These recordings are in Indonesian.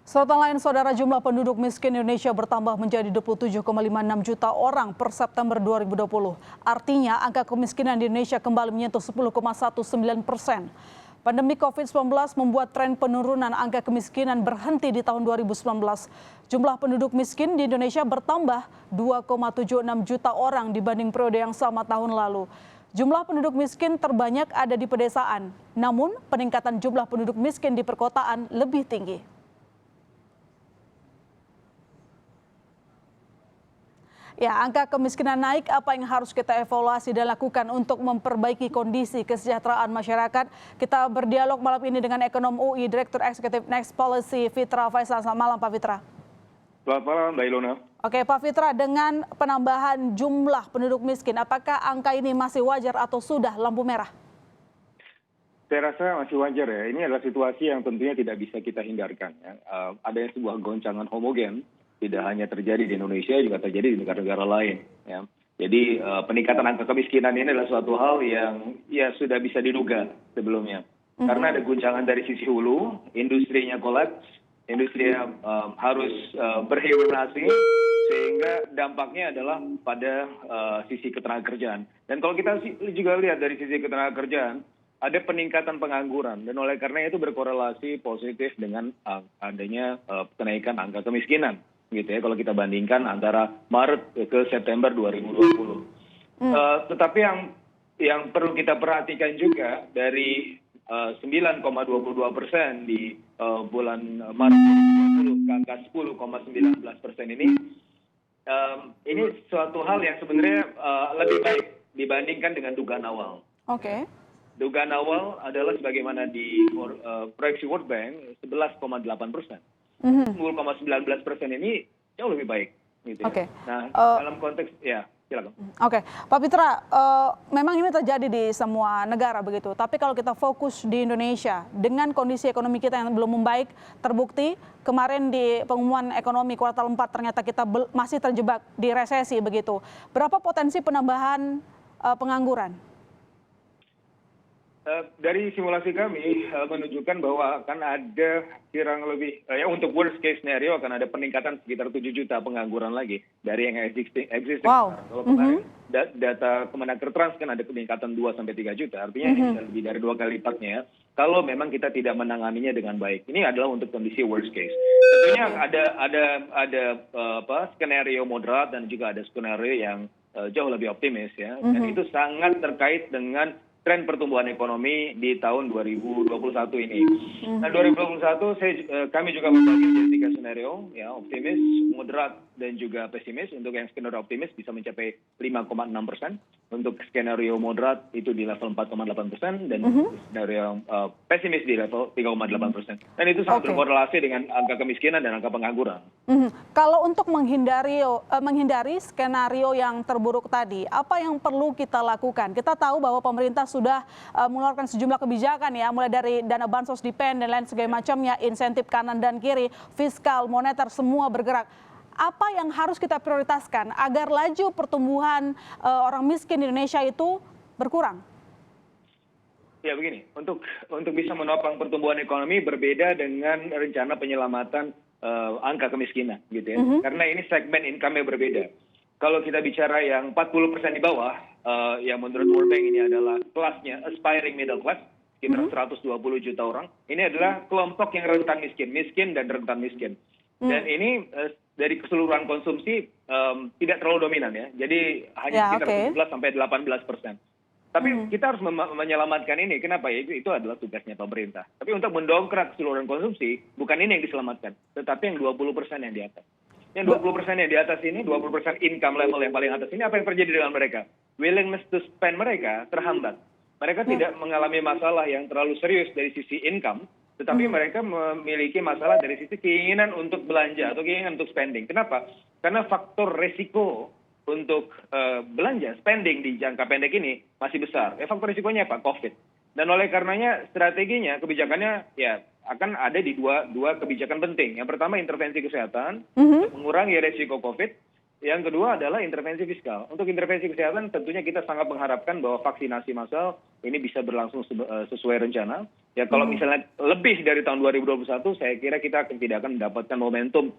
Sorotan lain, saudara, jumlah penduduk miskin Indonesia bertambah menjadi 27,56 juta orang per September 2020. Artinya, angka kemiskinan di Indonesia kembali menyentuh 10,19%. Pandemi COVID-19 membuat tren penurunan angka kemiskinan berhenti di tahun 2019. Jumlah penduduk miskin di Indonesia bertambah 2,76 juta orang dibanding periode yang sama tahun lalu. Jumlah penduduk miskin terbanyak ada di pedesaan, namun peningkatan jumlah penduduk miskin di perkotaan lebih tinggi. Ya, angka kemiskinan naik, apa yang harus kita evaluasi dan lakukan untuk memperbaiki kondisi kesejahteraan masyarakat? Kita berdialog malam ini dengan ekonom UI, Direktur Eksekutif Next Policy, Fitra Faisal. Selamat malam, Pak Fitra. Selamat malam, Mbak Ilona. Oke, Pak Fitra, dengan penambahan jumlah penduduk miskin, apakah angka ini masih wajar atau sudah lampu merah? Saya rasa masih wajar ya. Ini adalah situasi yang tentunya tidak bisa kita hindarkan. Ya. Adanya sebuah goncangan homogen. Tidak hanya terjadi di Indonesia, juga terjadi di negara-negara lain. Ya. Jadi peningkatan angka kemiskinan ini adalah suatu hal yang ya sudah bisa diduga sebelumnya. Karena ada guncangan dari sisi hulu, industrinya kolaps, industrinya harus berhibernasi, sehingga dampaknya adalah pada sisi ketenagakerjaan. Dan kalau kita juga lihat dari sisi ketenagakerjaan, ada peningkatan pengangguran. Dan oleh karena itu berkorelasi positif dengan adanya kenaikan angka kemiskinan. Gitu ya, kalau kita bandingkan antara Maret ke September 2020. Tetapi yang perlu kita perhatikan juga dari 9,22% di bulan Maret 2020 ke angka 10,19% ini suatu hal yang sebenarnya lebih baik dibandingkan dengan dugaan awal. Oke. Dugaan awal adalah sebagaimana di proyeksi World Bank 11,8%. 10,19% ini jauh lebih baik. Gitu ya. Oke. Nah, dalam konteks, ya silakan. Oke, Pak Fitra, memang ini terjadi di semua negara begitu. Tapi kalau kita fokus di Indonesia, dengan kondisi ekonomi kita yang belum membaik, terbukti kemarin di pengumuman ekonomi kuartal 4 ternyata kita masih terjebak di resesi begitu. Berapa potensi penambahan pengangguran? Dari simulasi kami menunjukkan bahwa akan ada kurang lebih, ya untuk worst case scenario akan ada peningkatan sekitar 7 juta pengangguran lagi dari yang existing. Wow. Kalau kemarin data Kemenaker Trans kan ada peningkatan 2-3 juta, artinya ini bisa lebih dari 2 kali lipatnya ya. Kalau memang kita tidak menanganinya dengan baik, ini adalah untuk kondisi worst case. Tentunya ada skenario moderat dan juga ada skenario yang jauh lebih optimis ya. Dan itu sangat terkait dengan tren pertumbuhan ekonomi di tahun 2021 ini. Nah, 2021 kami juga membagi menjadi 3 skenario, ya, optimis, moderat, dan juga pesimis. Untuk yang skenario optimis bisa mencapai 5,6%. Untuk skenario moderat itu di level 4,8%, dan skenario pesimis di level 3,8%. Dan itu sangat berkorelasi dengan angka kemiskinan dan angka pengangguran. Kalau untuk menghindari skenario yang terburuk tadi, apa yang perlu kita lakukan? Kita tahu bahwa pemerintah sudah mengeluarkan sejumlah kebijakan ya, mulai dari dana bansos dipen dan lain sebagainya, insentif kanan dan kiri, fiskal, moneter, semua bergerak. Apa yang harus kita prioritaskan agar laju pertumbuhan orang miskin di Indonesia itu berkurang? Ya begini, untuk bisa menopang pertumbuhan ekonomi berbeda dengan rencana penyelamatan angka kemiskinan, gitu ya. Karena ini segmen income-nya berbeda. Kalau kita bicara yang 40% di bawah, yang menurut World Bank ini adalah kelasnya aspiring middle class, sekitar 120 juta orang. Ini adalah kelompok yang rentan miskin dan rentan miskin. Dan ini dari keseluruhan konsumsi tidak terlalu dominan ya. Jadi hanya sekitar 17-18%. Tapi kita harus menyelamatkan ini. Kenapa? Ya, itu adalah tugasnya pemerintah. Tapi untuk mendongkrak keseluruhan konsumsi, bukan ini yang diselamatkan. Tetapi yang 20% yang di atas. Yang 20% yang di atas ini, 20% income level yang paling atas ini, apa yang terjadi dengan mereka? Willingness to spend mereka terhambat. Mereka tidak mengalami masalah yang terlalu serius dari sisi income, tetapi mereka memiliki masalah dari sisi keinginan untuk belanja atau keinginan untuk spending. Kenapa? Karena faktor resiko untuk belanja, spending di jangka pendek ini masih besar. Faktor risikonya apa? COVID. Dan oleh karenanya strateginya, kebijakannya ya akan ada di dua kebijakan penting. Yang pertama intervensi kesehatan, untuk mengurangi resiko COVID. Yang kedua adalah intervensi fiskal. Untuk intervensi kesehatan tentunya kita sangat mengharapkan bahwa vaksinasi massal ini bisa berlangsung sesuai rencana. Ya kalau misalnya lebih dari tahun 2021, saya kira kita tidak akan mendapatkan momentum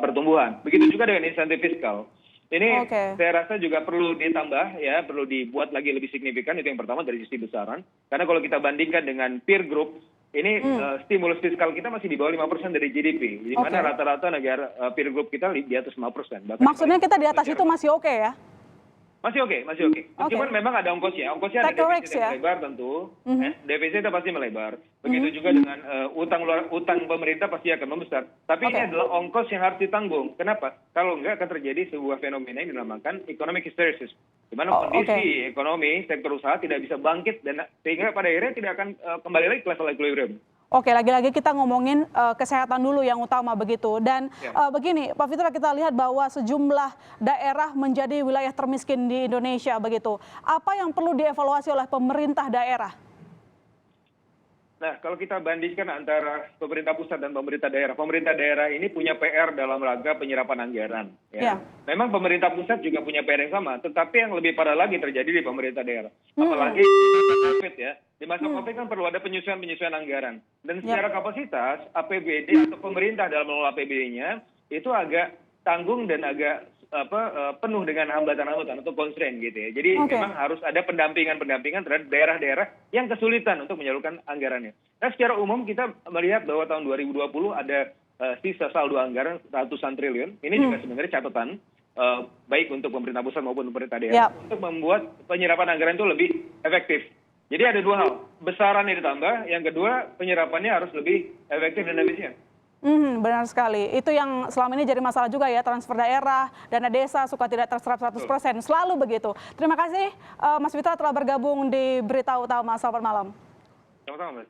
pertumbuhan. Begitu juga dengan insentif fiskal. Ini saya rasa juga perlu ditambah ya, perlu dibuat lagi lebih signifikan. Itu yang pertama dari sisi besaran. Karena kalau kita bandingkan dengan peer group, ini stimulus fiskal kita masih di bawah 5% dari GDP. Di mana rata-rata negara peer group kita di atas 5%. Maksudnya kita di atas itu masih oke ya? Masih oke. Cuman memang ada ongkosnya. Ongkosnya ada defisit yang melebar tentu. Defisitnya pasti melebar. Begitu juga dengan utang pemerintah pasti akan membesar. Tapi ini adalah ongkos yang harus ditanggung. Kenapa? Kalau enggak akan terjadi sebuah fenomena yang dinamakan economic hysteresis. Di mana kondisi ekonomi sektor usaha tidak bisa bangkit dan sehingga pada akhirnya tidak akan kembali lagi ke level equilibrium. Oke, lagi-lagi kita ngomongin kesehatan dulu yang utama begitu. Dan begini, Pak Fitra, kita lihat bahwa sejumlah daerah menjadi wilayah termiskin di Indonesia begitu. Apa yang perlu dievaluasi oleh pemerintah daerah? Nah, kalau kita bandingkan antara pemerintah pusat dan pemerintah daerah ini punya PR dalam rangka penyerapan anggaran. Ya. Memang pemerintah pusat juga punya PR yang sama, tetapi yang lebih parah lagi terjadi di pemerintah daerah. Apalagi di masa COVID ya. Di masa COVID kan perlu ada penyesuaian anggaran. Dan secara kapasitas, APBD atau pemerintah dalam mengelola APBD-nya itu agak tanggung dan agak penuh dengan hambatan-hambatan atau constraint gitu ya. Jadi memang harus ada pendampingan terhadap daerah-daerah yang kesulitan untuk menyalurkan anggarannya. Nah, secara umum kita melihat bahwa tahun 2020 ada sisa saldo anggaran ratusan triliun. Ini juga sebenarnya catatan baik untuk pemerintah pusat maupun pemerintah daerah untuk membuat penyerapan anggaran itu lebih efektif. Jadi ada dua hal, besarannya ditambah, yang kedua penyerapannya harus lebih efektif dan efisien. Benar sekali. Itu yang selama ini jadi masalah juga ya, transfer daerah, dana desa suka tidak terserap 100%. Selalu begitu. Terima kasih Mas Fitra telah bergabung di Berita Utama. Selamat malam. Sama-sama, Mas.